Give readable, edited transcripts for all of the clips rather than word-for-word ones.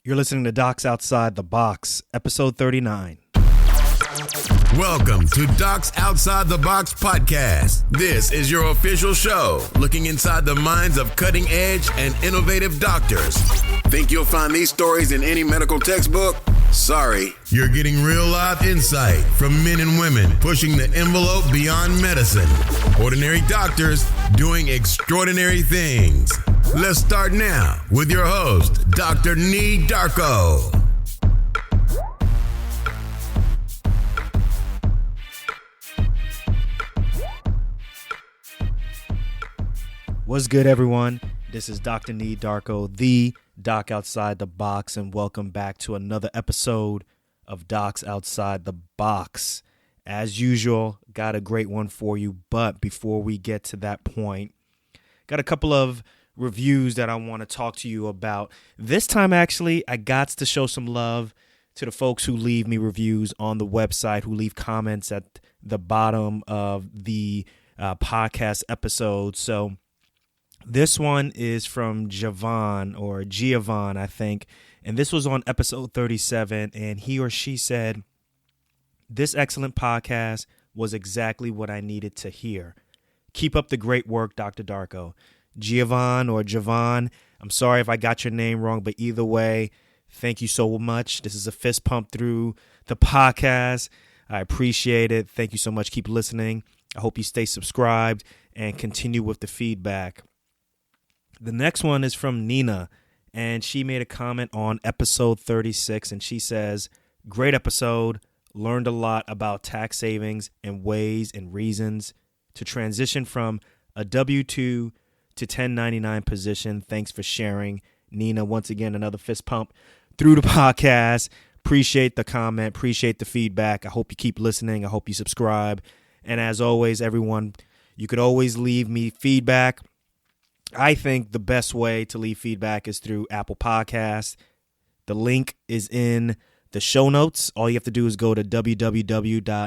You're listening to Docs Outside the Box, episode 39. Welcome to Docs Outside the Box podcast. This is your official show, looking inside the minds of cutting-edge and innovative doctors. Think you'll find these stories in any medical textbook? Sorry. You're getting real life insight from men and women pushing the envelope beyond medicine. Ordinary doctors doing extraordinary things. Let's start now with your host, Dr. Nadeen White. What's good, everyone? This is Dr. Nadeen White, the Doc Outside the Box, and welcome back to another episode of Docs Outside the Box. As usual, got a great one for you, but before we get to that point, got a couple of reviews that I want to talk to you about. This time, actually, I got to show some love to the folks who leave me reviews on the website, who leave comments at the bottom of the podcast episode. So this one is from Giovanni, I think, and this was on episode 37, and he or she said, "This excellent podcast was exactly what I needed to hear. Keep up the great work, Dr. Darko." Javon, I'm sorry if I got your name wrong, but either way, thank you so much. This is a fist pump through the podcast. I appreciate it. Thank you so much. Keep listening. I hope you stay subscribed and continue with the feedback. The next one is from Nina, and she made a comment on episode 36, and she says, "Great episode. Learned a lot about tax savings and ways and reasons to transition from a W-2 to 1099 position. Thanks for sharing." Nina, once again, another fist pump through the podcast. Appreciate the comment. Appreciate the feedback. I hope you keep listening. I hope you subscribe. And as always, everyone, you could always leave me feedback. I think the best way to leave feedback is through Apple Podcasts. The link is in the show notes. All you have to do is go to www.docsotb,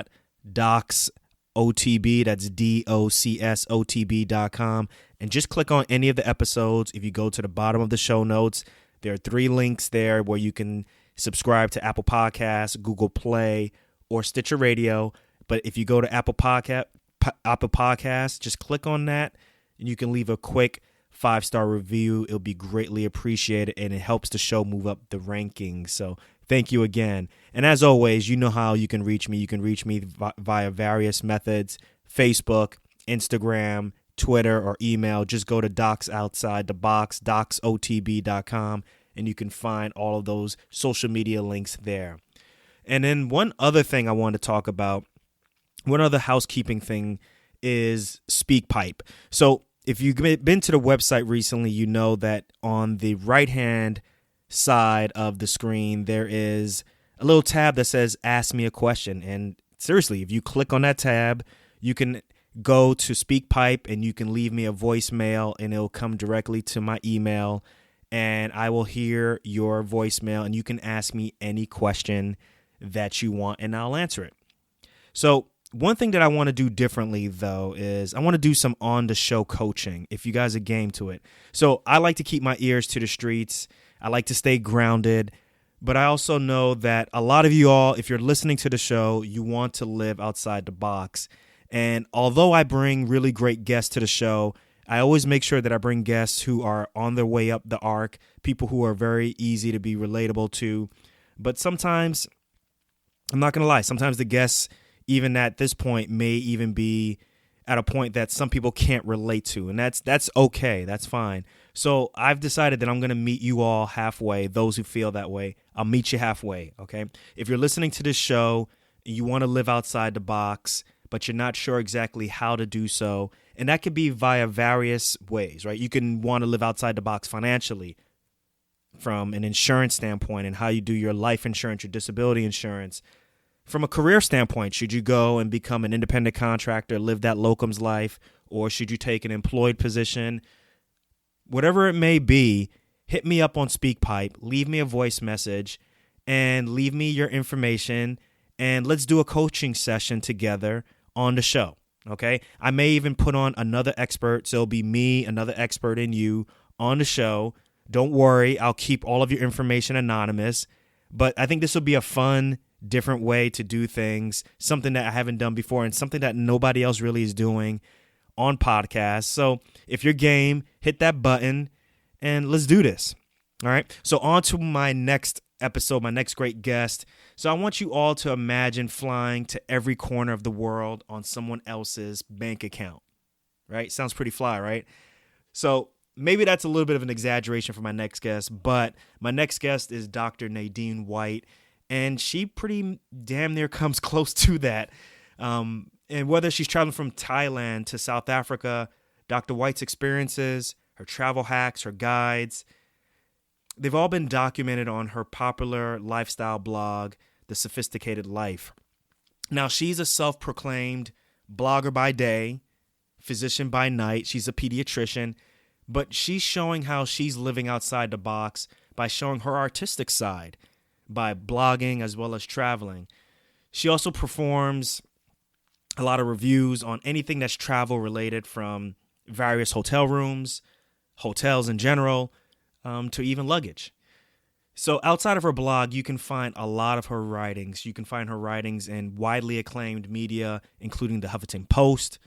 that's DOCSOTB.com, and just click on any of the episodes. If you go to the bottom of the show notes, there are 3 links there where you can subscribe to Apple Podcasts, Google Play, or Stitcher Radio. But if you go to Apple Podcasts, just click on that, and you can leave a quick 5-star review. It'll be greatly appreciated, and it helps the show move up the rankings. So thank you again. And as always, you know how you can reach me. You can reach me via various methods: Facebook, Instagram, Twitter, or email. Just go to Docs Outside the Box, docsotb.com, and you can find all of those social media links there. And then one other thing I wanted to talk about, one other housekeeping thing, is SpeakPipe. So if you've been to the website recently, you know that on the right-hand side of the screen, there is a little tab that says Ask Me a Question. And seriously, if you click on that tab, you can go to SpeakPipe and you can leave me a voicemail, and it'll come directly to my email, and I will hear your voicemail, and you can ask me any question that you want, and I'll answer it. So one thing that I want to do differently, though, is I want to do some on-the-show coaching, if you guys are game to it. So I like to keep my ears to the streets. I like to stay grounded. But I also know that a lot of you all, if you're listening to the show, you want to live outside the box. And although I bring really great guests to the show, I always make sure that I bring guests who are on their way up the arc, people who are very easy to be relatable to. But sometimes, I'm not going to lie, sometimes the guests, even at this point, may even be at a point that some people can't relate to. And that's okay. That's fine. So I've decided that I'm going to meet you all halfway, those who feel that way. I'll meet you halfway, okay? If you're listening to this show and you want to live outside the box, but you're not sure exactly how to do so, and that could be via various ways, right? You can want to live outside the box financially, from an insurance standpoint and how you do your life insurance, your disability insurance. From a career standpoint, should you go and become an independent contractor, live that locums life, or should you take an employed position? Whatever it may be, hit me up on SpeakPipe, leave me a voice message, and leave me your information, and let's do a coaching session together on the show, okay? I may even put on another expert, so it'll be me, another expert, and you on the show Don't worry, I'll keep all of your information anonymous. But I think this will be a fun, different way to do things, something that I haven't done before and something that nobody else really is doing on podcasts. So if you're game, hit that button and let's do this. All right. So on to my next episode, my next great guest. So I want you all to imagine flying to every corner of the world on someone else's bank account. Right? Sounds pretty fly, right? So maybe that's a little bit of an exaggeration for my next guest, but my next guest is Dr. Nadeen White, and she pretty damn near comes close to that. And whether she's traveling from Thailand to South Africa, Dr. White's experiences, her travel hacks, her guides, they've all been documented on her popular lifestyle blog, The Sophisticated Life. Now, she's a self-proclaimed blogger by day, physician by night. She's a pediatrician, but she's showing how she's living outside the box by showing her artistic side, by blogging as well as traveling. She also performs a lot of reviews on anything that's travel related, from various hotel rooms, hotels in general, to even luggage. So outside of her blog, you can find a lot of her writings. You can find her writings in widely acclaimed media, including the Huffington Post,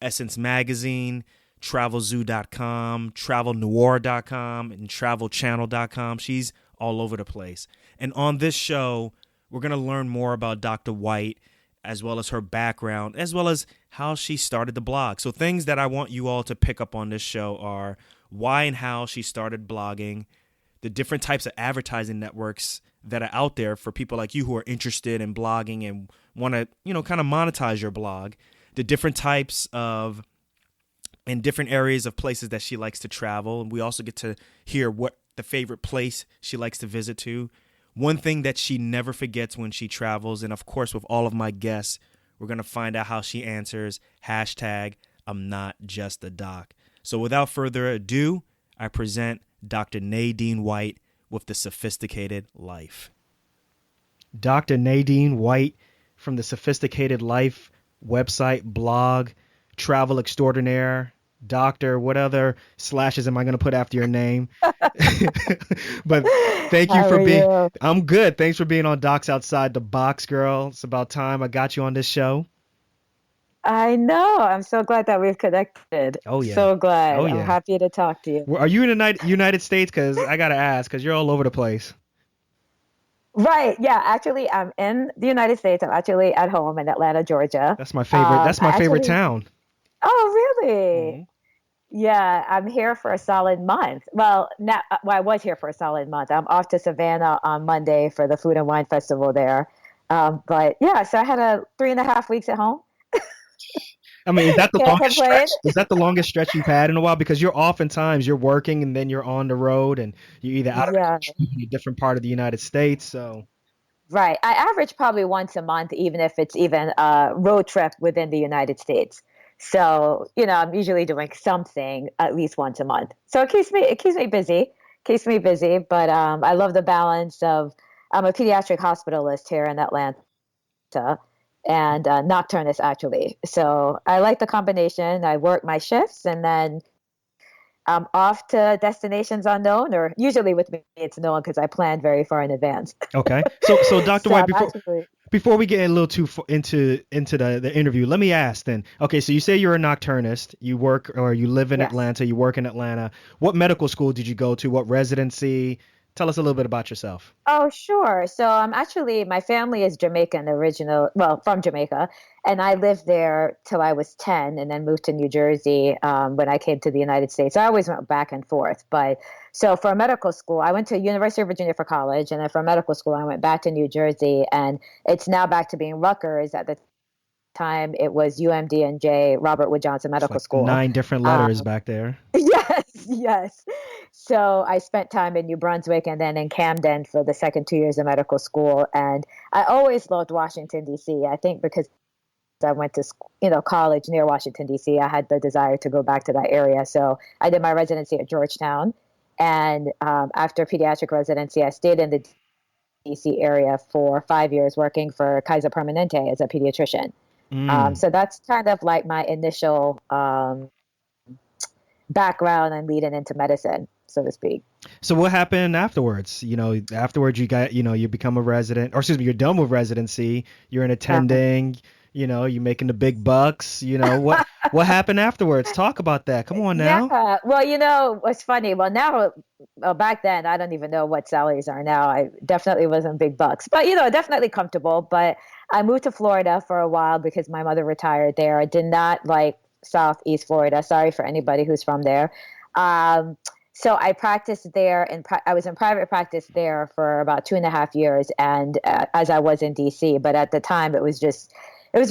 Essence Magazine, TravelZoo.com, TravelNoir.com, and TravelChannel.com. She's all over the place. And on this show, we're going to learn more about Dr. White, as well as her background, as well as how she started the blog. So things that I want you all to pick up on this show are why and how she started blogging, the different types of advertising networks that are out there for people like you who are interested in blogging and want to, kind of monetize your blog, the different types of and different areas of places that she likes to travel. And we also get to hear what the favorite place she likes to visit to. One thing that she never forgets when she travels, and of course with all of my guests, we're going to find out how she answers hashtag I'm not just a doc. So without further ado, I present Dr. Nadeen White with The Sophisticated Life. Dr. Nadeen White from The Sophisticated Life website, blog, travel extraordinaire, doctor, what other slashes am I going to put after your name? But thank you for being, I'm good. Thanks for being on Docs Outside the Box, girl. It's about time I got you on this show. I know. I'm so glad that we've connected. Oh, yeah. So glad. Oh, yeah. I'm happy to talk to you. Are you in the United States? Because I got to ask, because you're all over the place. Right. Yeah. Actually, I'm in the United States. I'm actually at home in Atlanta, Georgia. That's my favorite. That's my favorite town. Oh, really? Mm-hmm. Yeah. I'm here for a solid month. Well, I was here for a solid month. I'm off to Savannah on Monday for the Food and Wine Festival there. But yeah, so I had 3.5 weeks at home. I mean, is that the longest stretch? Is that the longest stretch you've had in a while? Because you're oftentimes working and then you're on the road and you're either out of a different part of the United States. So, right, I average probably once a month, even if it's even a road trip within the United States. So, I'm usually doing something at least once a month. So it keeps me busy. But I love the balance of I'm a pediatric hospitalist here in Atlanta. And nocturnist, actually. So I like the combination. I work my shifts and then I'm off to destinations unknown, or usually with me it's known because I plan very far in advance. Okay. So Dr. White, before we get a little too into the interview, let me ask then. Okay, so you say you're a nocturnist. You work or you live in Atlanta. You work in Atlanta. What medical school did you go to? What residency? Tell us a little bit about yourself. Oh, sure. So my family is Jamaican from Jamaica. And I lived there till I was 10 and then moved to New Jersey when I came to the United States. I always went back and forth. But so for medical school, I went to University of Virginia for college. And then for medical school, I went back to New Jersey. And it's now back to being Rutgers. At the time, it was UMD&J, Robert Wood Johnson Medical School. 9 different letters back there. Yes. So I spent time in New Brunswick and then in Camden for the second 2 years of medical school. And I always loved Washington, D.C. I think because I went to college near Washington, D.C., I had the desire to go back to that area. So I did my residency at Georgetown. And after pediatric residency, I stayed in the D.C. area for 5 years working for Kaiser Permanente as a pediatrician. So that's kind of like my initial background and leading into medicine. so to speak. So what happened afterwards? Afterwards you got, you become a resident, or excuse me, you're done with residency. You're an attending. You're making the big bucks. What happened afterwards? Talk about that. Come on now. Yeah. Well, what's funny? Well, now, back then, I don't even know what salaries are now. I definitely wasn't big bucks, but definitely comfortable. But I moved to Florida for a while because my mother retired there. I did not like Southeast Florida. Sorry for anybody who's from there. So I practiced there, and I was in private practice there for about 2.5 years, and as I was in DC. But at the time, it was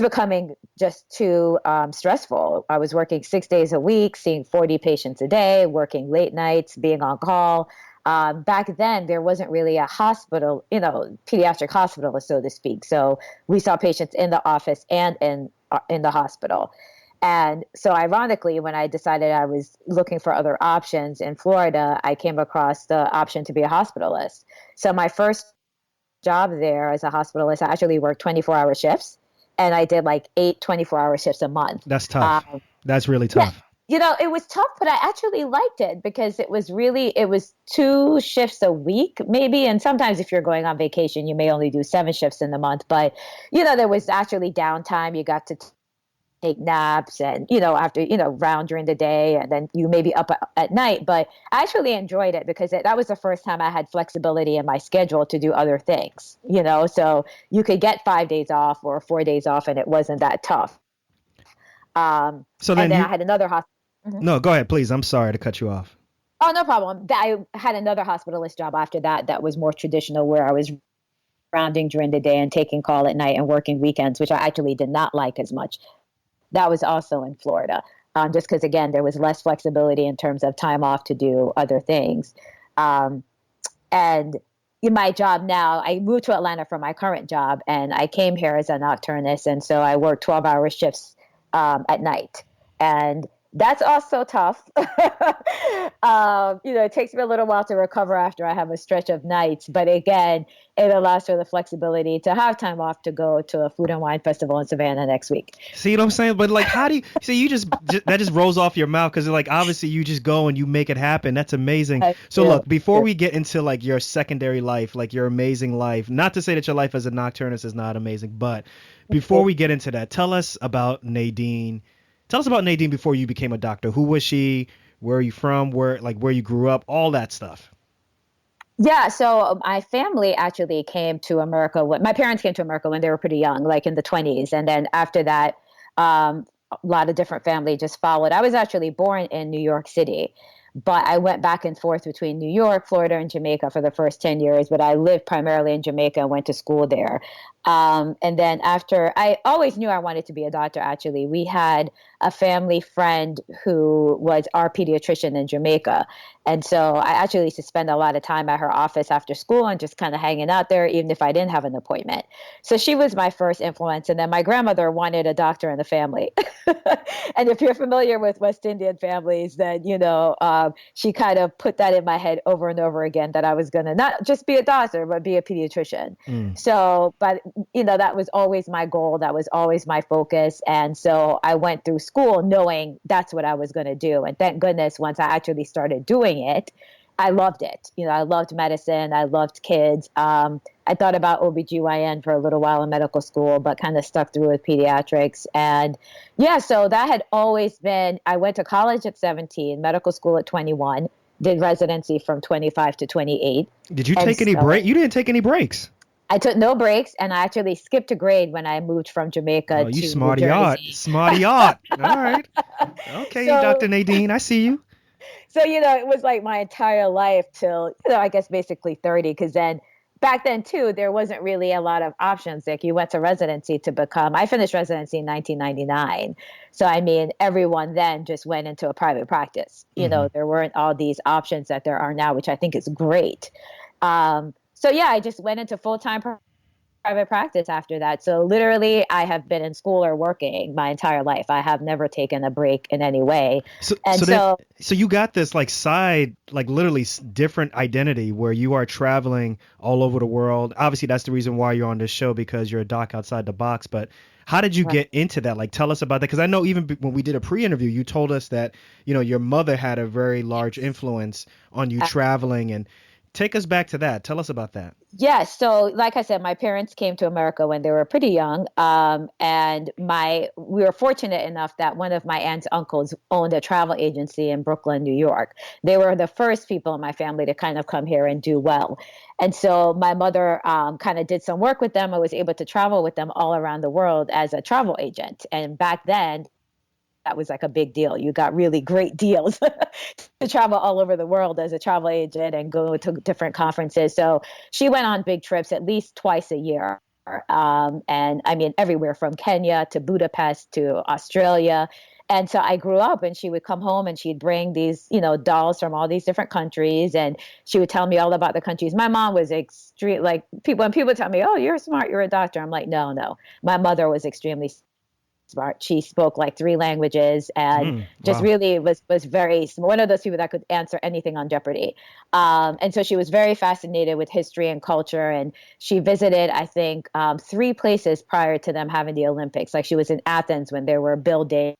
becoming just too stressful. I was working 6 days a week, seeing 40 patients a day, working late nights, being on call. Back then, there wasn't really a hospital, pediatric hospital, so to speak. So we saw patients in the office and in the hospital. And so ironically, when I decided I was looking for other options in Florida, I came across the option to be a hospitalist. So my first job there as a hospitalist, I actually worked 24-hour shifts, and I did like 8 24-hour shifts a month. That's tough. That's really tough. Yeah, it was tough, but I actually liked it because it was 2 shifts a week, maybe. And sometimes if you're going on vacation, you may only do 7 shifts in the month. But, there was actually downtime. You got to take naps and, after, round during the day, and then you may be up at night. But I actually enjoyed it because that was the first time I had flexibility in my schedule to do other things, so you could get 5 days off or 4 days off, and it wasn't that tough. So then I had another hospital. No, go ahead, please. I'm sorry to cut you off. Oh, no problem. I had another hospitalist job after that was more traditional, where I was rounding during the day and taking call at night and working weekends, which I actually did not like as much. That was also in Florida, just because, again, there was less flexibility in terms of time off to do other things. And in my job now, I moved to Atlanta for my current job, and I came here as a nocturnist. And so I work 12-hour shifts at night. And that's also tough. It takes me a little while to recover after I have a stretch of nights. But again, it allows for the flexibility to have time off to go to a food and wine festival in Savannah next week. See what I'm saying? But like, how do you see? You that just rolls off your mouth because like obviously you just go and you make it happen. That's amazing. So look, before we get into like your secondary life, like your amazing life, not to say that your life as a nocturnist is not amazing, but before we get into that, tell us about Nadeen. Tell us about Nadeen before you became a doctor. Who was she? Where are you from? Where you grew up? All that stuff. Yeah, so my family actually came to America. My parents came to America when they were pretty young, like in the 1920s. And then after that, a lot of different family just followed. I was actually born in New York City, but I went back and forth between New York, Florida, and Jamaica for the first 10 years. But I lived primarily in Jamaica and went to school there. And then after, I always knew I wanted to be a doctor, actually. We had a family friend who was our pediatrician in Jamaica. And so I actually used to spend a lot of time at her office after school and just kind of hanging out there, even if I didn't have an appointment. So she was my first influence. And then my grandmother wanted a doctor in the family. And if you're familiar with West Indian families, then, she kind of put that in my head over and over again that I was going to not just be a doctor, but be a pediatrician. So, but, that was always my goal. That was always my focus. And so I went through school knowing that's what I was going to do. And thank goodness, once I actually started doing it, I loved it. I loved medicine. I loved kids. I thought about OBGYN for a little while in medical school, but kind of stuck through with pediatrics. And yeah, so that had always been, I went to college at 17, medical school at 21, did residency from 25 to 28. Did you take any break? You didn't take any breaks. I took no breaks, and I actually skipped a grade when I moved from Jamaica to smarty New yacht. Jersey. Smarty yacht. All right. Okay, so, Dr. Nadeen, I see you. So, it was like my entire life till, I guess basically 30, because then back then, too, there wasn't really a lot of options. Like you went to residency I finished residency in 1999. So, I mean, everyone then just went into a private practice. There weren't all these options that there are now, which I think is great. So, yeah, I just went into full-time private practice after that. So literally, I have been in school or working my entire life. I have never taken a break in any way. So, And so you got this like side, like literally different identity where you are traveling all over the world. Obviously, that's the reason why you're on this show, because you're a doc outside the box. But how did you get into that? Like, tell us about that. Because I know even when we did a pre-interview, you told us that, you know, your mother had a very large influence on you traveling. And take us back to that. Tell us about that. yes. So, like I said, my parents came to America when they were pretty young. And we were fortunate enough that one of my aunt's uncles owned a travel agency in Brooklyn, New York. They were the first people in my family to kind of come here and do well. And so my mother kind of did some work with them. I was able to travel with them all around the world as a travel agent. And back then, that was like a big deal. You got really great deals to travel all over the world as a travel agent and go to different conferences. So she went on big trips at least twice a year. And I mean, everywhere from Kenya to Budapest to Australia. And so I grew up and she would come home and she'd bring these, you know, dolls from all these different countries. And she would tell me all about the countries. My mom was extreme, like when people tell me, oh, you're smart, you're a doctor. I'm like, no, no. My mother was extremely smart. She spoke like 3 languages and just Wow. really was very one of those people that could answer anything on Jeopardy. And so she was very fascinated with history and culture. And she visited, I think, 3 places prior to them having the Olympics. Like she was in Athens when they were building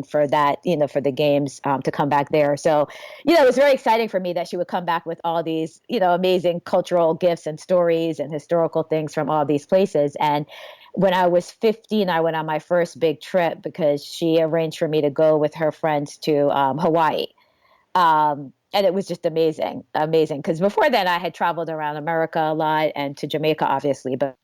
for that, you know, for the games to come back there. So, you know, it was very exciting for me that she would come back with all these, you know, amazing cultural gifts and stories and historical things from all these places. And when I was 15, I went on my first big trip because she arranged for me to go with her friends to Hawaii. And it was just amazing, amazing. Because before then, I had traveled around America a lot and to Jamaica, obviously, but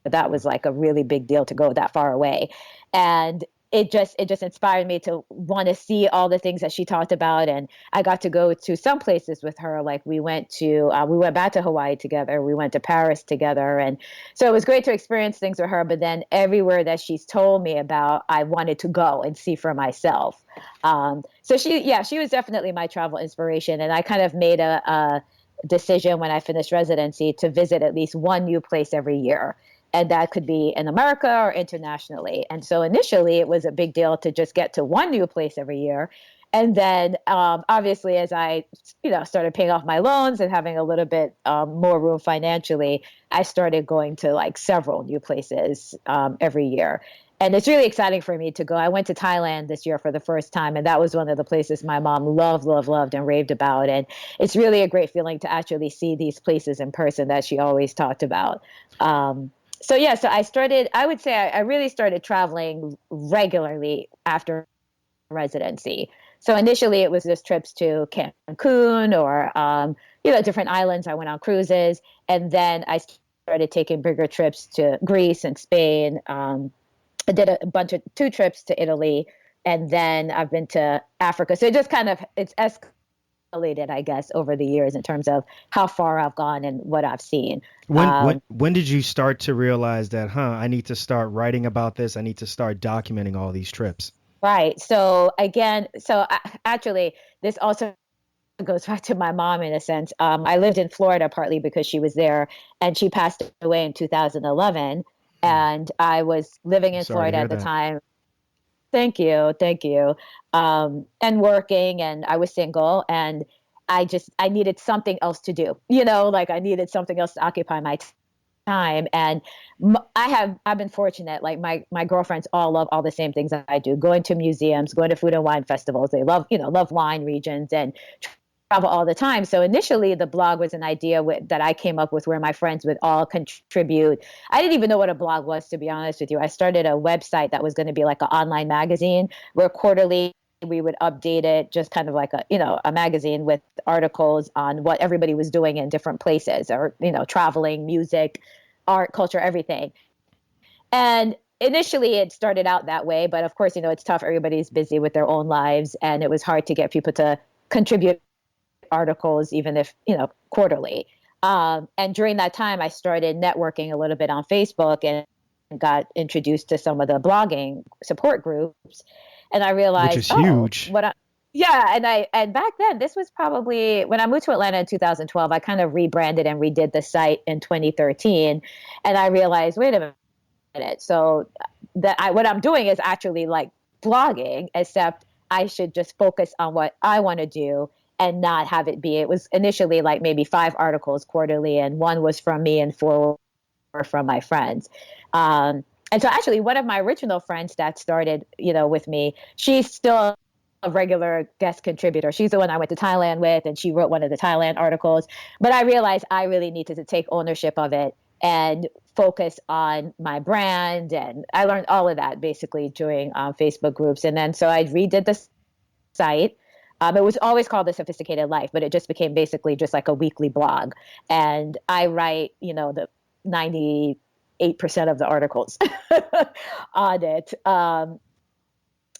that was like a really big deal to go that far away. And it just inspired me to want to see all the things that she talked about. And I got to go to some places with her. Like we went back to Hawaii together. We went to Paris together. And so it was great to experience things with her. But then everywhere that she's told me about, I wanted to go and see for myself. So she was definitely my travel inspiration. And I kind of made a decision when I finished residency to visit at least one new place every year. And that could be in America or internationally. And so initially it was a big deal to just get to one new place every year. And then obviously as I, you know, started paying off my loans and having a little bit more room financially, I started going to like several new places every year. And it's really exciting for me to go. I went to Thailand this year for the first time, and that was one of the places my mom loved and raved about. And it's really a great feeling to actually see these places in person that she always talked about. So I would say I really started traveling regularly after residency. So initially it was just trips to Cancun or, you know, different islands. I went on cruises, and then I started taking bigger trips to Greece and Spain. I did a bunch of 2 trips to Italy, and then I've been to Africa. So it just kind of, it's escalated, I guess, over the years in terms of how far I've gone and what I've seen. When did you start to realize that, I need to start writing about this. I need to start documenting all these trips. Right. Actually, this also goes back to my mom in a sense. I lived in Florida partly because she was there, and she passed away in 2011. And I was living in Sorry to Florida hear at the that. time. Thank you. Thank you. And working, and I was single, and I needed something else to do, you know, like I needed something else to occupy my time. And I've been fortunate. Like my girlfriends all love all the same things that I do, going to museums, going to food and wine festivals. They love wine regions and travel all the time. So initially the blog was an idea that I came up with where my friends would all contribute. I didn't even know what a blog was, to be honest with you. I started a website that was going to be like an online magazine where quarterly we would update it, just kind of like a magazine with articles on what everybody was doing in different places, or, you know, traveling, music, art, culture, everything. And initially it started out that way, but of course, you know, it's tough. Everybody's busy with their own lives, and it was hard to get people to contribute articles, even if, you know, quarterly. And during that time, I started networking a little bit on Facebook and got introduced to some of the blogging support groups. And I Which realized, is huge. Yeah, and back then, this was probably when I moved to Atlanta in 2012. I kind of rebranded and redid the site in 2013, and I realized, wait a minute. So what I'm doing is actually like blogging, except I should just focus on what I want to do and not have it be. It was initially like maybe 5 articles quarterly, and one was from me and 4 were from my friends. And so actually one of my original friends that started, with me, she's still a regular guest contributor. She's the one I went to Thailand with, and she wrote one of the Thailand articles. But I realized I really needed to take ownership of it and focus on my brand. And I learned all of that basically doing Facebook groups. And then so I redid the site. It was always called The Sophisticated Life, but it just became basically just like a weekly blog. And I write, the 98% of the articles on it.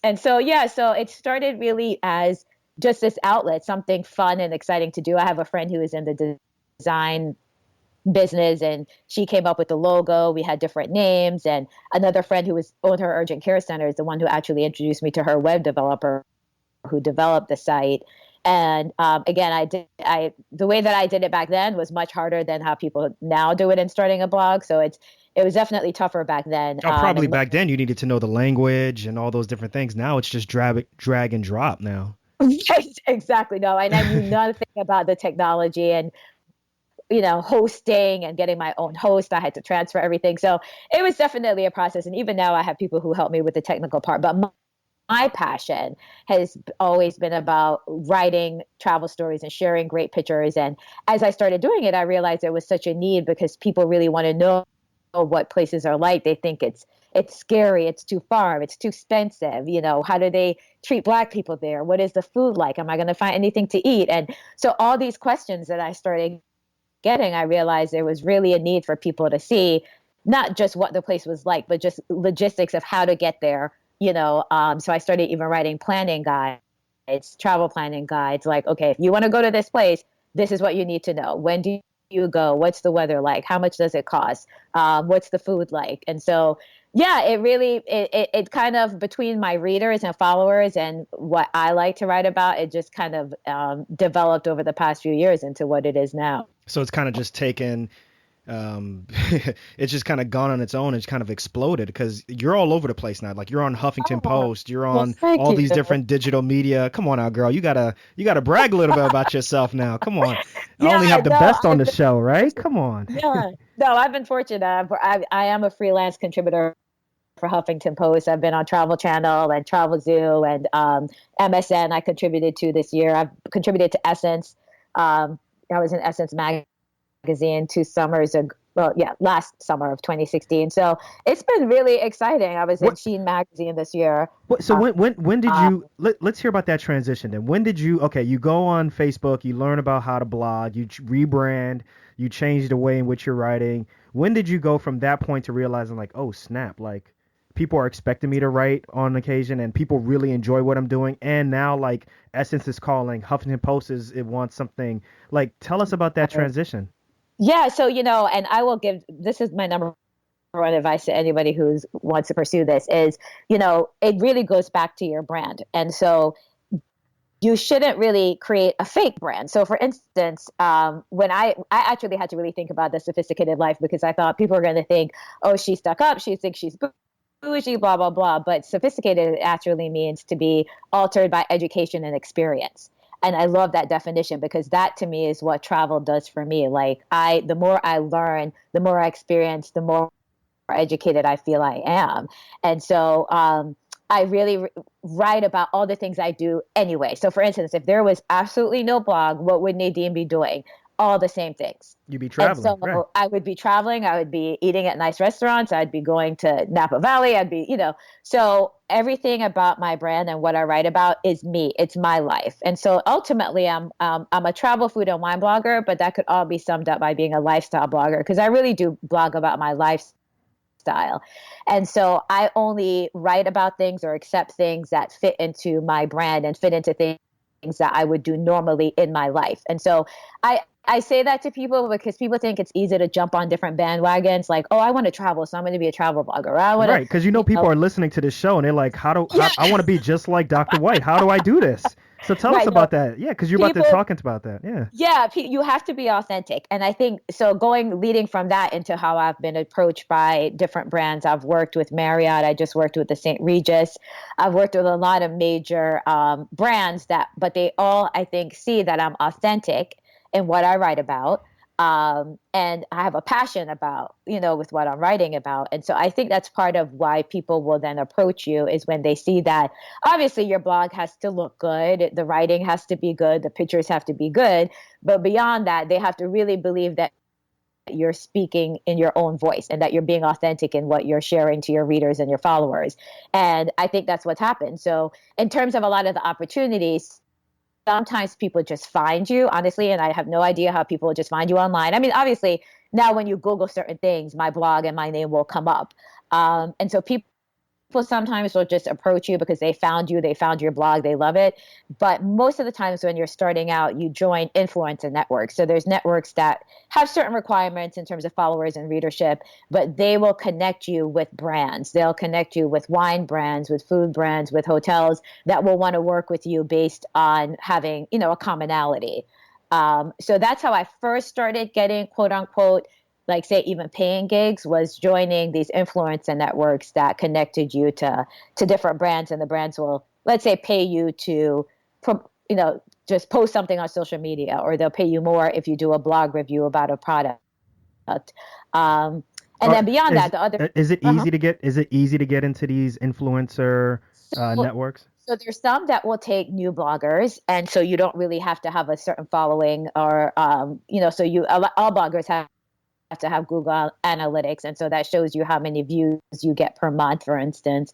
And so, yeah, so it started really as just this outlet, something fun and exciting to do. I have a friend who is in the design business, and she came up with the logo. We had different names, and another friend who owned her urgent care center is the one who actually introduced me to her web developer who developed the site. And again, the way that I did it back then was much harder than how people now do it in starting a blog. So it was definitely tougher back then. Probably back then you needed to know the language and all those different things. Now it's just drag and drop now. Exactly. No, and I knew nothing about the technology and, hosting and getting my own host. I had to transfer everything. So it was definitely a process. And even now I have people who help me with the technical part. But my passion has always been about writing travel stories and sharing great pictures. And as I started doing it, I realized there was such a need because people really want to know what places are like. They think it's scary, it's too far, it's too expensive. How do they treat Black people there? What is the food like? Am I going to find anything to eat? And so all these questions that I started getting, I realized there was really a need for people to see not just what the place was like, but just logistics of how to get there. So I started even writing planning guides, travel planning guides, like, okay, if you want to go to this place, this is what you need to know. When do you go? What's the weather like? How much does it cost? What's the food like? And so, yeah, it really, it kind of, between my readers and followers and what I like to write about, it just kind of developed over the past few years into what it is now. So it's kind of just taken it's just kind of gone on its own. It's kind of exploded because you're all over the place now. Like you're on Huffington Post, you're on all these different digital media. Come on now, girl. You gotta brag a little bit about yourself now. Come on. I only have the best on the show, right? Come on. Yeah. No, I've been fortunate. I am a freelance contributor for Huffington Post. I've been on Travel Channel and Travel Zoo and MSN I contributed to this year. I've contributed to Essence. I was in Essence magazine 2 summers ago. Well, yeah, last summer of 2016. So it's been really exciting. I was in Sheen magazine this year. So when did you, let's hear about that transition then. When did you, you go on Facebook, you learn about how to blog, you rebrand, you change the way in which you're writing. When did you go from that point to realizing like, oh snap, like people are expecting me to write on occasion and people really enjoy what I'm doing. And now like Essence is calling, Huffington Post it wants something. Like, tell us about that transition. Yeah. So, and I will this is my number one advice to anybody who wants to pursue this is, it really goes back to your brand. And so you shouldn't really create a fake brand. So for instance, when I actually had to really think about The Sophisticated Life because I thought people were going to think, oh, she's stuck up. She thinks she's bougie, blah, blah, blah. But sophisticated actually means to be altered by education and experience. And I love that definition because that to me is what travel does for me. Like the more I learn, the more I experience, the more educated I feel I am. And so I really write about all the things I do anyway. So for instance, if there was absolutely no blog, what would Nadeen be doing? All the same things. You'd be traveling. And so right. I would be traveling. I would be eating at nice restaurants. I'd be going to Napa Valley. I'd be, so everything about my brand and what I write about is me. It's my life. And so ultimately I'm a travel, food and wine blogger, but that could all be summed up by being a lifestyle blogger because I really do blog about my lifestyle. And so I only write about things or accept things that fit into my brand and fit into things that I would do normally in my life. And so I say that to people because people think it's easy to jump on different bandwagons. Like, oh, I want to travel, so I'm going to be a travel blogger. Right, because people are listening to this show and they're like, I want to be just like Dr. White. How do I do this? So tell us Right. No, about that. Yeah, because you're about to people, talk about that. Yeah. yeah, you have to be authentic. And I think so leading from that into how I've been approached by different brands. I've worked with Marriott. I just worked with the St. Regis. I've worked with a lot of major brands but they all, I think, see that I'm authentic in what I write about. And I have a passion about, with what I'm writing about. And so I think that's part of why people will then approach you is when they see that obviously your blog has to look good. The writing has to be good. The pictures have to be good. But beyond that, they have to really believe that you're speaking in your own voice and that you're being authentic in what you're sharing to your readers and your followers. And I think that's what's happened. So in terms of a lot of the opportunities, sometimes people just find you, honestly, and I have no idea how people just find you online. I mean, obviously, now when you Google certain things, my blog and my name will come up. And so people sometimes will just approach you because they found you, they found your blog, they love it. But most of the times when you're starting out, you join influencer networks. So there's networks that have certain requirements in terms of followers and readership, but they will connect you with brands. They'll connect you with wine brands, with food brands, with hotels that will want to work with you based on having, a commonality. So that's how I first started getting quote unquote like say even paying gigs was joining these influencer networks that connected you to different brands, and the brands will, let's say, pay you to just post something on social media, or they'll pay you more if you do a blog review about a product. um, and then beyond that, the other Is it uh-huh. easy to get? Is it easy to get into these influencer so networks? so there's some that will take new bloggers, and so you don't really have to have a certain following, or so all bloggers have to have Google Analytics, and so that shows you how many views you get per month, for instance.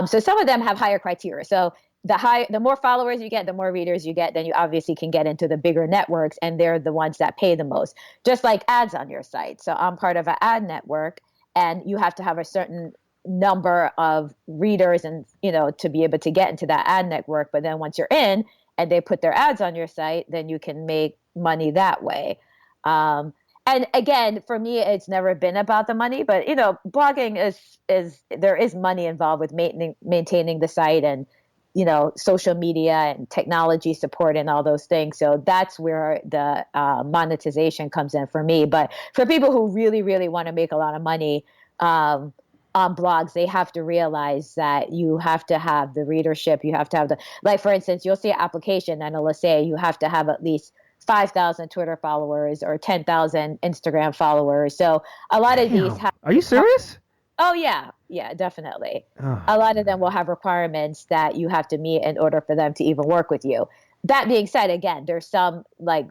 So some of them have higher criteria. So the more followers you get, the more readers you get, then you obviously can get into the bigger networks, and they're the ones that pay the most. Just like ads on your site. So I'm part of an ad network, and you have to have a certain number of readers, and to be able to get into that ad network. But then once you're in, and they put their ads on your site, then you can make money that way. Um, and again, for me, it's never been about the money, but blogging is there is money involved with maintaining the site, and social media and technology support and all those things. So that's where the monetization comes in for me. But for people who really, really want to make a lot of money on blogs, they have to realize that you have to have the readership. You have to have like, for instance, you'll see an application and it'll say you have to have at least 5,000 Twitter followers or 10,000 Instagram followers. So a lot of these Damn. Are you serious? oh yeah, definitely. Oh, A lot of them will have requirements that you have to meet in order for them to even work with you. That being said, again, there's some like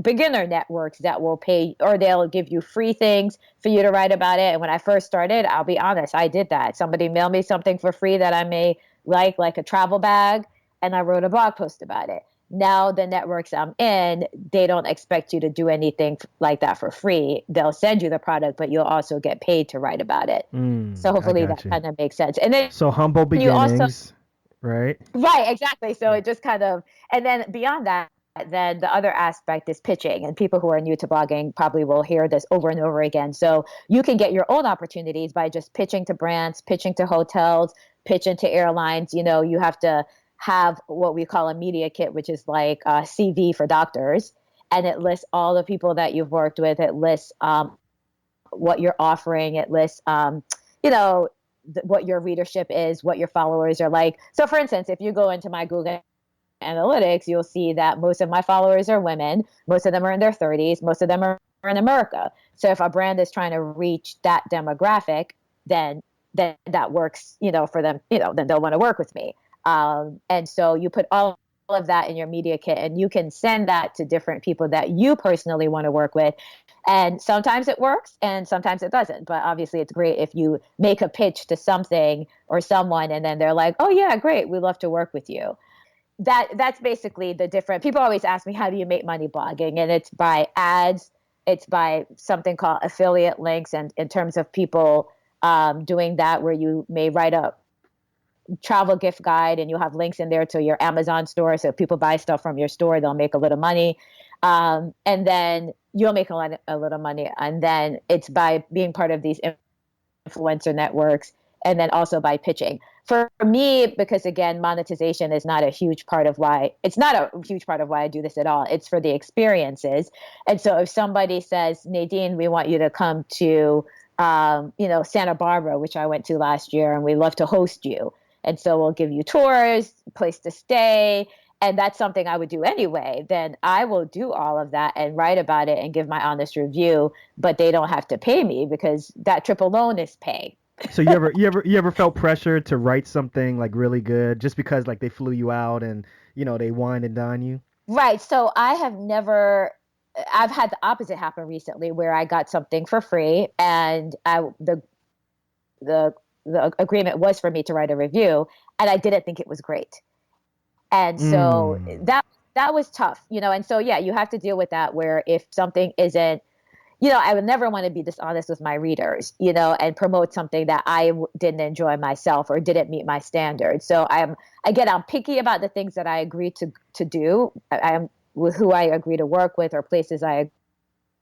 beginner networks that will pay, or they'll give you free things for you to write about it. And when I first started, I'll be honest, I did that. Somebody mailed me something for free that I may like a travel bag, and I wrote a blog post about it. Now the networks I'm in, they don't expect you to do anything like that for free. They'll send you the product, but you'll also get paid to write about it. So I hopefully got that you. kind of makes sense. And then So humble you also, beginnings, right? right, exactly. So it just kind of, and then beyond that, then the other aspect is pitching. And people who are new to blogging probably will hear this over and over again. So you can get your own opportunities by just pitching to brands, pitching to hotels, pitching to airlines. You have to have what we call a media kit, which is like a CV for doctors. And it lists all the people that you've worked with. It lists what you're offering. It lists, you know, what your readership is, what your followers are like. So, for instance, if you go into my Google Analytics, you'll see that most of my followers are women. Most of them are in their 30s. Most of them are in America. So, if a brand is trying to reach that demographic, then that works, for them. Then they'll want to work with me. And so you put all of that in your media kit, and you can send that to different people that you personally want to work with. And sometimes it works and sometimes it doesn't. But obviously it's great if you make a pitch to something or someone and then they're like, oh yeah, great, we love to work with you. That's basically the different. People always ask me, how do you make money blogging? And it's by ads. It's by something called affiliate links. And in terms of people doing that, where you may write a travel gift guide and you'll have links in there to your Amazon store. So if people buy stuff from your store, they'll make a little money. And then you'll make a little money. And then it's by being part of these influencer networks, and then also by pitching. for me, because again, monetization is not a huge part of why it's not a huge part of why I do this at all. It's for the experiences. And so if somebody says, Nadine, we want you to come to, Santa Barbara, which I went to last year, and we love to host you. And so we'll give you tours, place to stay. And that's something I would do anyway. Then I will do all of that and write about it and give my honest review, but they don't have to pay me because that trip alone is pay. So you ever felt pressure to write something like really good just because like they flew you out and they wine and dine you? Right. So I've had the opposite happen recently where I got something for free and the agreement was for me to write a review and I didn't think it was great. And so that was tough, and so, yeah, you have to deal with that where if something isn't, I would never want to be dishonest with my readers, and promote something that I didn't enjoy myself or didn't meet my standards. So I'm picky about the things that I agree to do. I'm with who I agree to work with or places I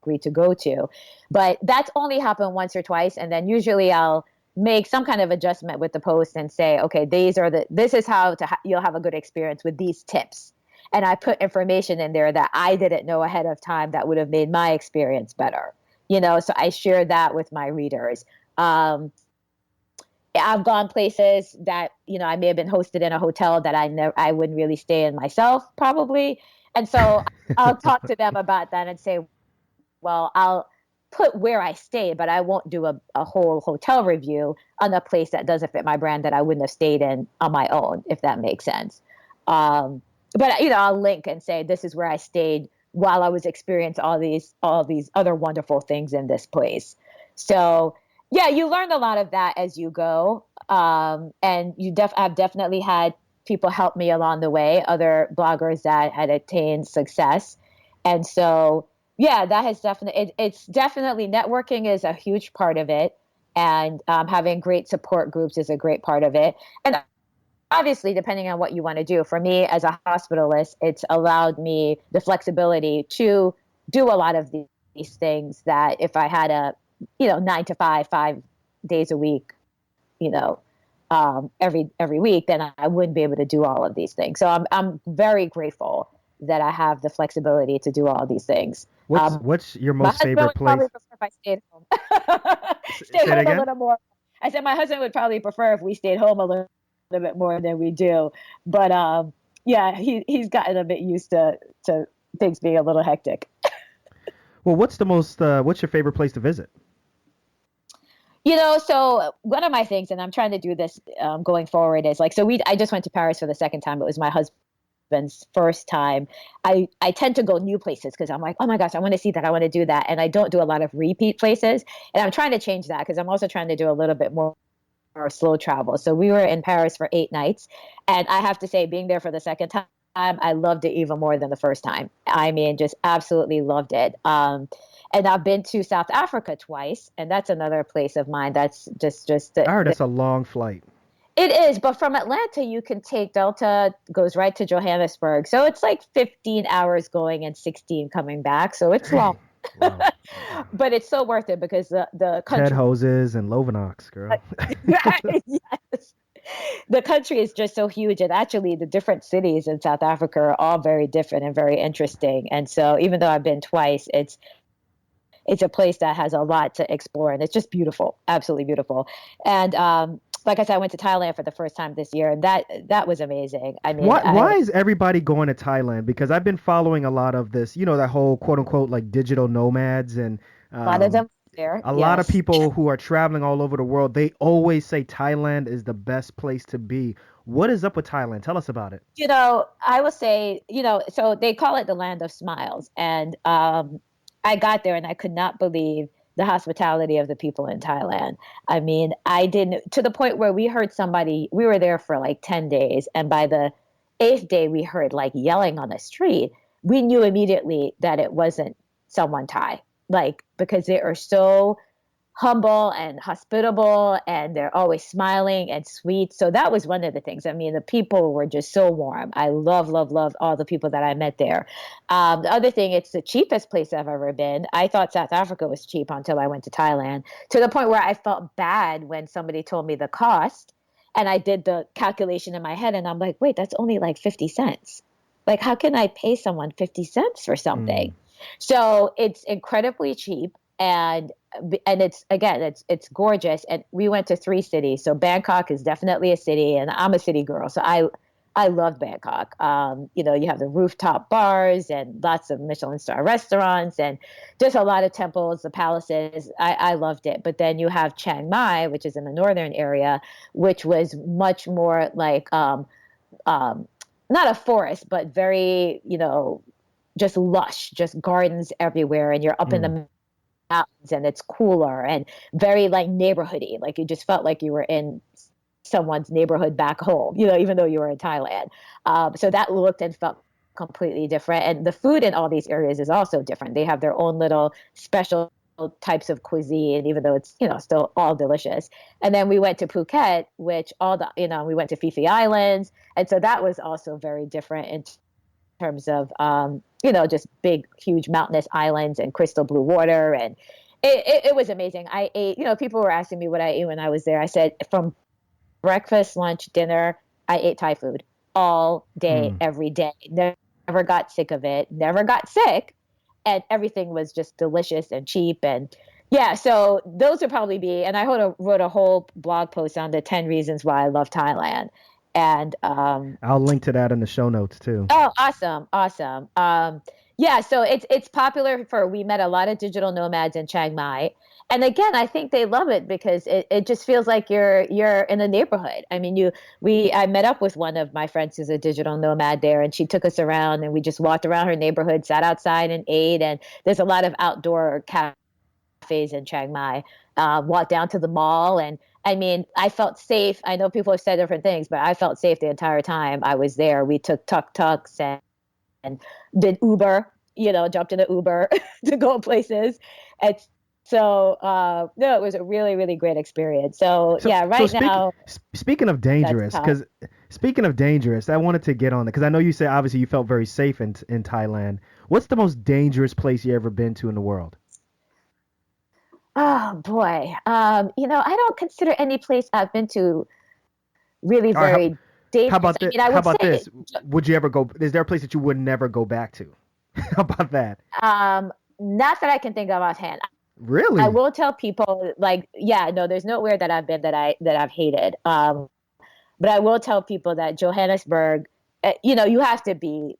agree to go to. But that's only happened once or twice. And then usually I'll make some kind of adjustment with the post and say, okay, this is how you'll have a good experience with these tips. And I put information in there that I didn't know ahead of time that would have made my experience better. So I share that with my readers. I've gone places that, I may have been hosted in a hotel that I wouldn't really stay in myself probably. And so I'll talk to them about that and say, well, I'll put where I stayed, but I won't do a whole hotel review on a place that doesn't fit my brand that I wouldn't have stayed in on my own, if that makes sense. But I'll link and say, this is where I stayed while I was experiencing all these other wonderful things in this place. So yeah, you learn a lot of that as you go. And I've definitely had people help me along the way, other bloggers that had attained success. And so, yeah, that has it's definitely networking is a huge part of it. And having great support groups is a great part of it. And obviously, depending on what you want to do, for me as a hospitalist, it's allowed me the flexibility to do a lot of these things that if I had a, 9 to 5 days a week, every week, then I wouldn't be able to do all of these things. So I'm very grateful that I have the flexibility to do all these things. What's your most favorite place? My husband would probably prefer if I stayed home. Stay home a little more. I said my husband would probably prefer if we stayed home a little bit more than we do. But yeah, he's gotten a bit used to things being a little hectic. Well, what's your favorite place to visit? So one of my things, and I'm trying to do this going forward, is like, I just went to Paris for the second time. It was my husband's first time. I tend to go new places because I'm like, oh my gosh, I want to see that. I want to do that. And I don't do a lot of repeat places. And I'm trying to change that because I'm also trying to do a little bit more slow travel. So we were in Paris for 8 nights. And I have to say, being there for the second time, I loved it even more than the first time. I mean, just absolutely loved it. And I've been to South Africa twice, and that's another place of mine. That's just. I heard it's a long flight. It is, but from Atlanta, you can take Delta, goes right to Johannesburg. So it's like 15 hours going and 16 coming back. So it's long. Wow. But it's so worth it because the country. Head hoses and Lovenox, girl. Yes. The country is just so huge, and actually the different cities in South Africa are all very different and very interesting. And so even though I've been twice, it's a place that has a lot to explore, and it's just beautiful, absolutely beautiful. And like I said, I went to Thailand for the first time this year, and that was amazing. I mean, why is everybody going to Thailand? Because I've been following a lot of this, that whole quote unquote like digital nomads, and a lot of them there. A lot of people who are traveling all over the world, they always say Thailand is the best place to be. What is up with Thailand? Tell us about it. I will say, so they call it the land of smiles, and I got there and I could not believe the hospitality of the people in Thailand. I mean, to the point where we were there for like 10 days. And by the 8th day, we heard like yelling on the street. We knew immediately that it wasn't someone Thai, because they are so humble and hospitable, and they're always smiling and sweet. So that was one of the things. I mean, the people were just so warm. I love all the people that I met there. The other thing, it's the cheapest place I've ever been. I thought South Africa was cheap until I went to Thailand, to the point where I felt bad when somebody told me the cost. And I did the calculation in my head and I'm like, wait, that's only like 50 cents. Like, how can I pay someone 50 cents for something? So it's incredibly cheap. And it's, again, it's gorgeous. And we went to 3 cities. So Bangkok is definitely a city, and I'm a city girl. So I love Bangkok. You have the rooftop bars and lots of Michelin star restaurants and just a lot of temples, the palaces. I loved it. But then you have Chiang Mai, which is in the northern area, which was much more like not a forest, but very, just lush, just gardens everywhere. And you're up in the mountains and it's cooler and very like neighborhoody. Like you just felt like you were in someone's neighborhood back home, even though you were in Thailand. So that looked and felt completely different. And the food in all these areas is also different. They have their own little special types of cuisine, even though it's, still all delicious. And then we went to Phuket, which we went to Phi Phi Islands. And so that was also very different in terms of, just big, huge mountainous islands and crystal blue water. And it was amazing. I ate, people were asking me what I ate when I was there. I said from breakfast, lunch, dinner, I ate Thai food all day, every day. Never got sick of it, never got sick. And everything was just delicious and cheap. And yeah, so those would probably be, and I wrote a whole blog post on the 10 reasons why I love Thailand. And I'll link to that in the show notes too. oh, awesome. Awesome. Yeah, so it's popular we met a lot of digital nomads in Chiang Mai. And again, I think they love it because it just feels like you're in a neighborhood. I mean, I met up with one of my friends who's a digital nomad there, and she took us around and we just walked around her neighborhood, sat outside and ate. And there's a lot of outdoor cafes in Chiang Mai. Walked down to the mall, and I mean, I felt safe. I know people have said different things, but I felt safe the entire time I was there. We took tuk-tuks and did Uber, jumped in an Uber to go places. And so, no, it was a really, really great experience. So yeah, now. Speaking of dangerous, I wanted to get on it because I know you said obviously you felt very safe in Thailand. What's the most dangerous place you ever been to in the world? Oh boy. I don't consider any place I've been to really very dangerous. How about this? I mean, I would how about say, this? Would you ever go? Is there a place that you would never go back to? How about that? Not that I can think of offhand. Really? I will tell people no, there's nowhere that I've been that I've hated. But I will tell people that Johannesburg, you have to be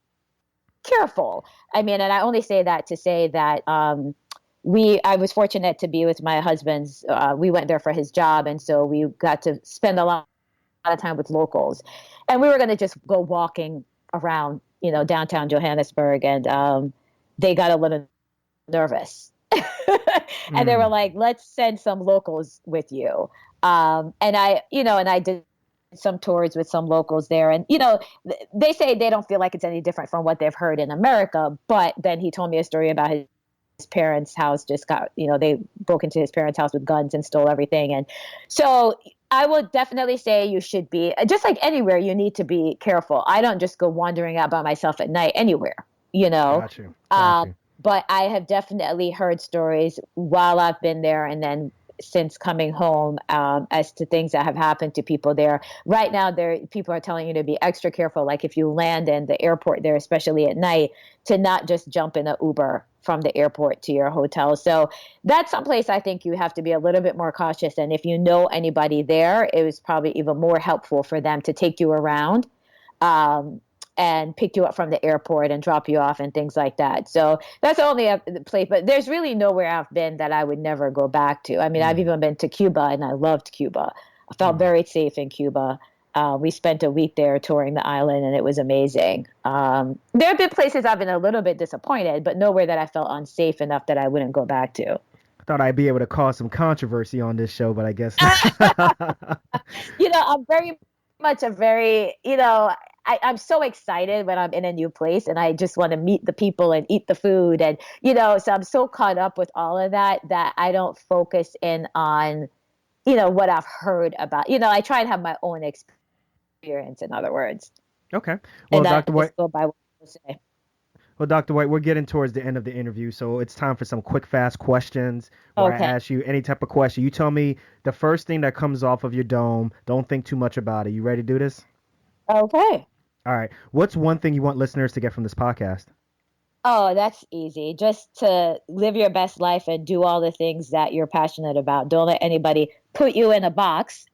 careful. I mean, and I only say that to say that I was fortunate to be with my husband's. We went there for his job, and so we got to spend a lot of time with locals. And we were going to just go walking around, downtown Johannesburg, and they got a little nervous. And they were like, let's send some locals with you. And I did some tours with some locals there. And, they say they don't feel like it's any different from what they've heard in America. But then he told me a story about his parents' house just got, they broke into his parents' house with guns and stole everything. And so I would definitely say you should be, just like anywhere, you need to be careful. I don't just go wandering out by myself at night anywhere, Got you. But I have definitely heard stories while I've been there and then since coming home as to things that have happened to people there. Right now, people are telling you to be extra careful. Like if you land in the airport there, especially at night, to not just jump in an Uber from the airport to your hotel. So that's someplace I think you have to be a little bit more cautious. And if you know anybody there, it was probably even more helpful for them to take you around. And pick you up from the airport and drop you off and things like that. So that's only a place, but there's really nowhere I've been that I would never go back to. I mean, I've even been to Cuba and I loved Cuba. I felt very safe in Cuba. We spent a week there touring the island and it was amazing. There have been places I've been a little bit disappointed, but nowhere that I felt unsafe enough that I wouldn't go back to. I thought I'd be able to cause some controversy on this show, but I guess. I'm very much I'm so excited when I'm in a new place and I just want to meet the people and eat the food. And, so I'm so caught up with all of that I don't focus in on, what I've heard about. I try and have my own experience, in other words. Okay. Well, Dr. White. Go by what people say. Well, Dr. White, we're getting towards the end of the interview, so it's time for some quick, fast questions where I Okay. ask you any type of question. You tell me the first thing that comes off of your dome. Don't think too much about it. You ready to do this? Okay. All right. What's one thing you want listeners to get from this podcast? Oh, that's easy. Just to live your best life and do all the things that you're passionate about. Don't let anybody put you in a box.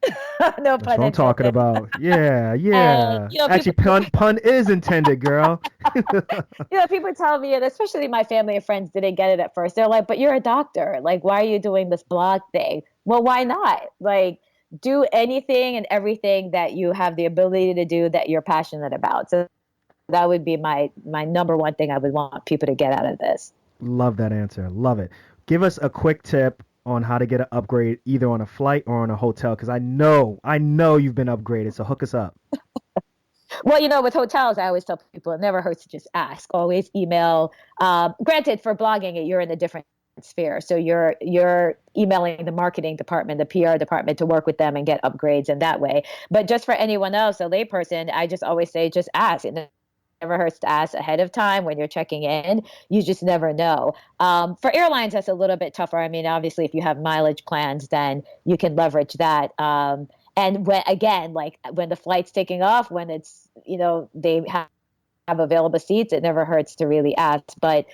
No That's pun what I'm talking intended. about. Yeah, And yeah. Actually, pun is intended, girl. people tell me, and especially my family and friends didn't get it at first. They're like, "But you're a doctor. Like, why are you doing this blog thing?" Well, why not? Like, do anything and everything that you have the ability to do that you're passionate about. So that would be my number one thing I would want people to get out of this. Love that answer. Love it. Give us a quick tip on how to get an upgrade either on a flight or on a hotel because I know you've been upgraded. So hook us up. Well, with hotels, I always tell people it never hurts to just ask. Always email. Granted, for blogging, you're in a different sphere, so you're emailing the marketing department, the PR department to work with them and get upgrades in that way. But just for anyone else, a layperson, I just always say just ask. It never hurts to ask ahead of time when you're checking in. You just never know. For airlines, that's a little bit tougher. I mean, obviously, if you have mileage plans, then you can leverage that. And when again, like when the flight's taking off, when it's they have available seats, it never hurts to really ask. But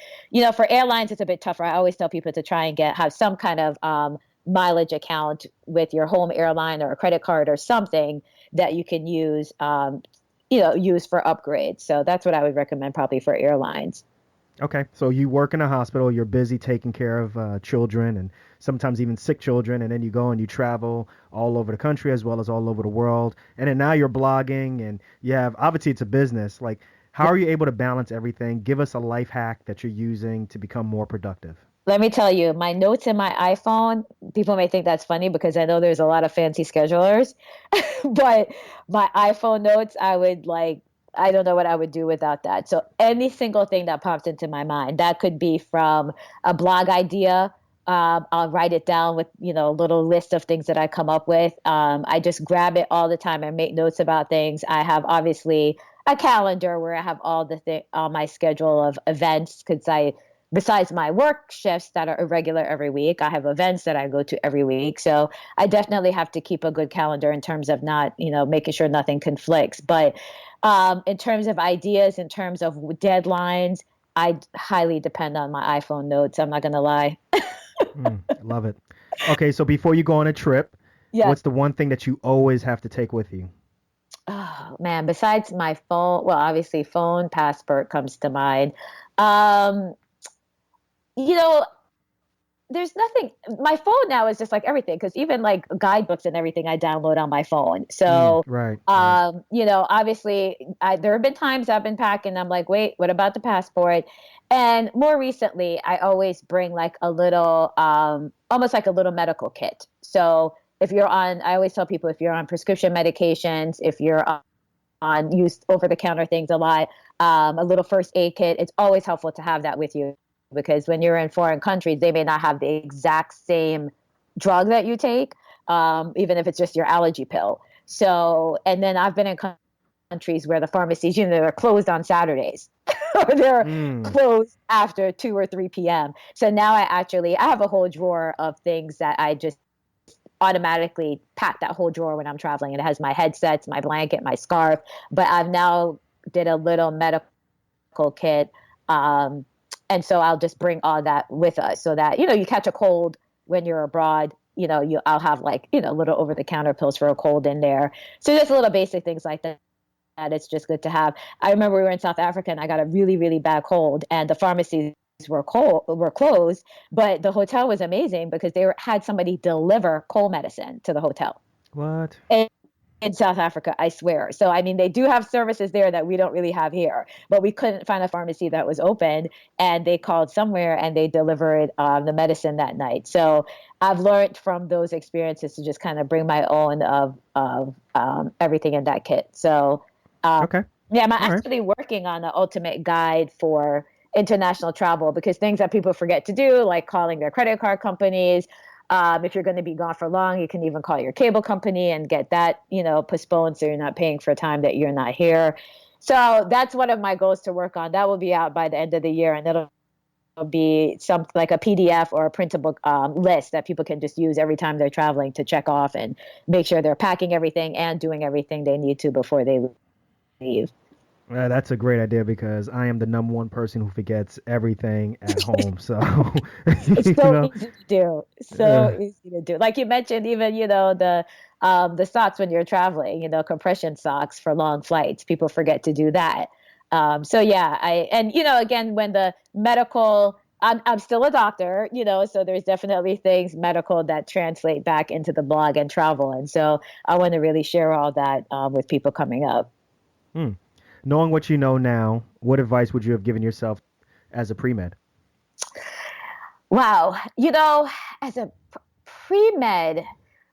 for airlines, it's a bit tougher. I always tell people to try and have some kind of mileage account with your home airline or a credit card or something that you can use. Use for upgrades. So that's what I would recommend probably for airlines. Okay, so you work in a hospital, you're busy taking care of children and sometimes even sick children, and then you go and you travel all over the country as well as all over the world. And then now you're blogging and you have, obviously it's a business. Like, how are you able to balance everything? Give us a life hack that you're using to become more productive. Let me tell you, my notes in my iPhone, people may think that's funny because I know there's a lot of fancy schedulers, but my iPhone notes, I don't know what I would do without that. So any single thing that pops into my mind, that could be from a blog idea. I'll write it down with, a little list of things that I come up with. I just grab it all the time and make notes about things. I have obviously a calendar where I have all my schedule of events because besides my work shifts that are irregular every week, I have events that I go to every week. So I definitely have to keep a good calendar in terms of not, making sure nothing conflicts. But in terms of ideas, in terms of deadlines, I highly depend on my iPhone notes. I'm not going to lie. Love it. Okay, so before you go on a trip, Yes. what's the one thing that you always have to take with you? Oh, man, besides my phone, well, obviously phone, passport comes to mind. Um, you know, there's nothing. My phone now is just like everything because even like guidebooks and everything I download on my phone. So, Right. obviously, there have been times I've been packing. I'm like, wait, what about the passport? And more recently, I always bring like a little, almost like a little medical kit. So I always tell people if you're on prescription medications, if you're on used over the counter things a lot, a little first aid kit, it's always helpful to have that with you because when you're in foreign countries, they may not have the exact same drug that you take, even if it's just your allergy pill. So, and then I've been in countries where the pharmacies, they're closed on Saturdays or they're closed after 2 or 3 p.m. So now I have a whole drawer of things that I just automatically pack that whole drawer when I'm traveling. It has my headsets, my blanket, my scarf, but I've now did a little medical kit. And so I'll just bring all that with us so that, you catch a cold when you're abroad, I'll have like, little over the counter pills for a cold in there. So just little basic things like that. It's just good to have. I remember we were in South Africa and I got a really, really bad cold and the pharmacies were closed, but the hotel was amazing because had somebody deliver cold medicine to the hotel. What? In South Africa, I swear. So, I mean, they do have services there that we don't really have here, but we couldn't find a pharmacy that was open and they called somewhere and they delivered the medicine that night. So I've learned from those experiences to just kind of bring my own of everything in that kit. So, Okay. yeah, I'm All right. actually working on the ultimate guide for international travel because things that people forget to do, like calling their credit card companies. If you're going to be gone for long, you can even call your cable company and get that, postponed so you're not paying for time that you're not here. So that's one of my goals to work on. That will be out by the end of the year, and it'll be some like a PDF or a printable list that people can just use every time they're traveling to check off and make sure they're packing everything and doing everything they need to before they leave. That's a great idea because I am the number one person who forgets everything at home. So it's so easy to do. So easy to do. Like you mentioned, even the socks when you're traveling, compression socks for long flights. People forget to do that. So yeah, again, when the medical, I'm still a doctor, so there's definitely things medical that translate back into the blog and travel. And so I want to really share all that with people coming up. Knowing what you know now, what advice would you have given yourself as a pre-med? Wow. As a pre-med,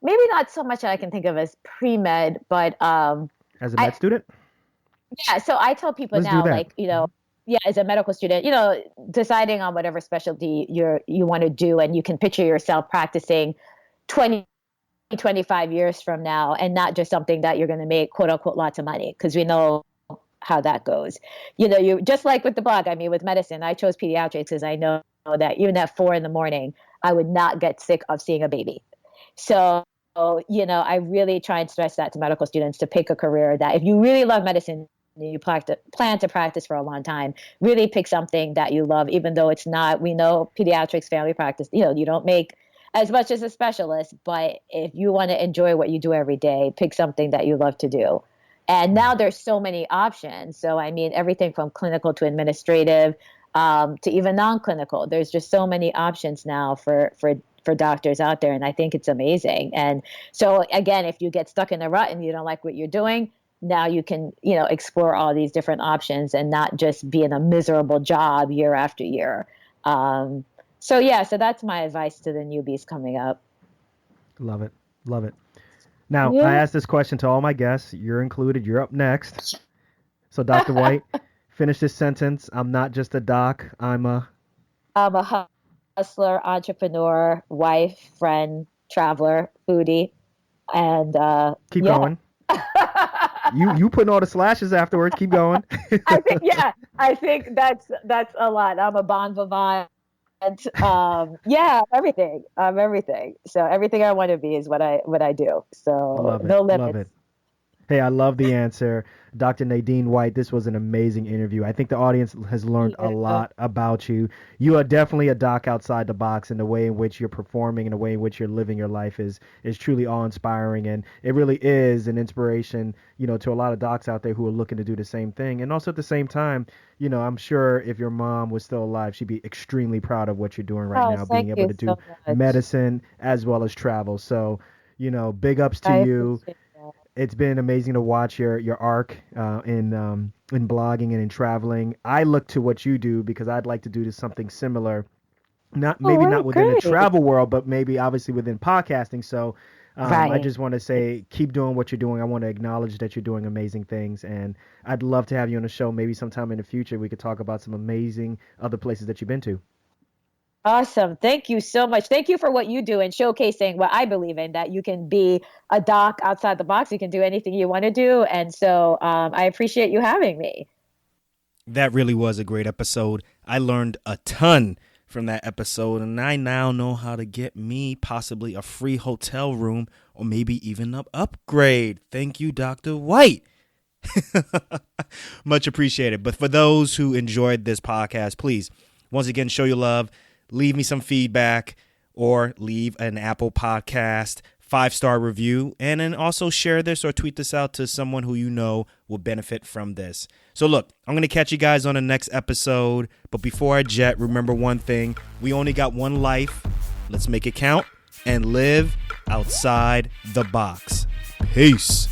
maybe not so much that I can think of as pre-med, but as a med student? Yeah. So I tell people now, as a medical student, deciding on whatever specialty you want to do, and you can picture yourself practicing 20, 25 years from now, and not just something that you're going to make quote unquote lots of money, because we know how that goes. You just like with the blog, with medicine, I chose pediatrics because I know that even at 4 a.m, I would not get sick of seeing a baby. So, I really try and stress that to medical students to pick a career that if you really love medicine, you plan to practice for a long time, really pick something that you love, even though it's not, we know pediatrics family practice, you don't make as much as a specialist, but if you want to enjoy what you do every day, pick something that you love to do. And now there's so many options. So, everything from clinical to administrative, to even non-clinical, there's just so many options now for doctors out there. And I think it's amazing. And so again, if you get stuck in a rut and you don't like what you're doing, now you can, explore all these different options and not just be in a miserable job year after year. So that's my advice to the newbies coming up. Love it. Love it. Now, I asked this question to all my guests. You're included. You're up next. So, Dr. White, finish this sentence. I'm not just a doc. I'm a hustler, entrepreneur, wife, friend, traveler, foodie, and keep going. You putting all the slashes afterwards. Keep going. I think that's a lot. I'm a bon vivant. Everything. Everything. So everything I want to be is what I do. So no limits. Love it. Hey, I love the answer. Dr. Nadeen White, this was an amazing interview. I think the audience has learned a lot about you. You are definitely a doc outside the box, and the way in which you're performing and the way in which you're living your life is truly awe-inspiring, and it really is an inspiration, to a lot of docs out there who are looking to do the same thing. And also at the same time, I'm sure if your mom was still alive, she'd be extremely proud of what you're doing right now, being able to do medicine as well as travel. So, big ups to you. It's been amazing to watch your arc in blogging and in traveling. I look to what you do because I'd like to do something similar. Not within the travel world, but maybe obviously within podcasting. So I just want to say, keep doing what you're doing. I want to acknowledge that you're doing amazing things, and I'd love to have you on the show. Maybe sometime in the future we could talk about some amazing other places that you've been to. Awesome. Thank you so much. Thank you for what you do and showcasing what I believe in, that you can be a doc outside the box. You can do anything you want to do. And so I appreciate you having me. That really was a great episode. I learned a ton from that episode, and I now know how to get me possibly a free hotel room or maybe even an upgrade. Thank you, Dr. White. Much appreciated. But for those who enjoyed this podcast, please, once again, show your love. Leave me some feedback or leave an Apple Podcast 5-star review, and then also share this or tweet this out to someone who you know will benefit from this. So look, I'm going to catch you guys on the next episode, but before I jet, remember one thing. We only got one life. Let's make it count and live outside the box. Peace.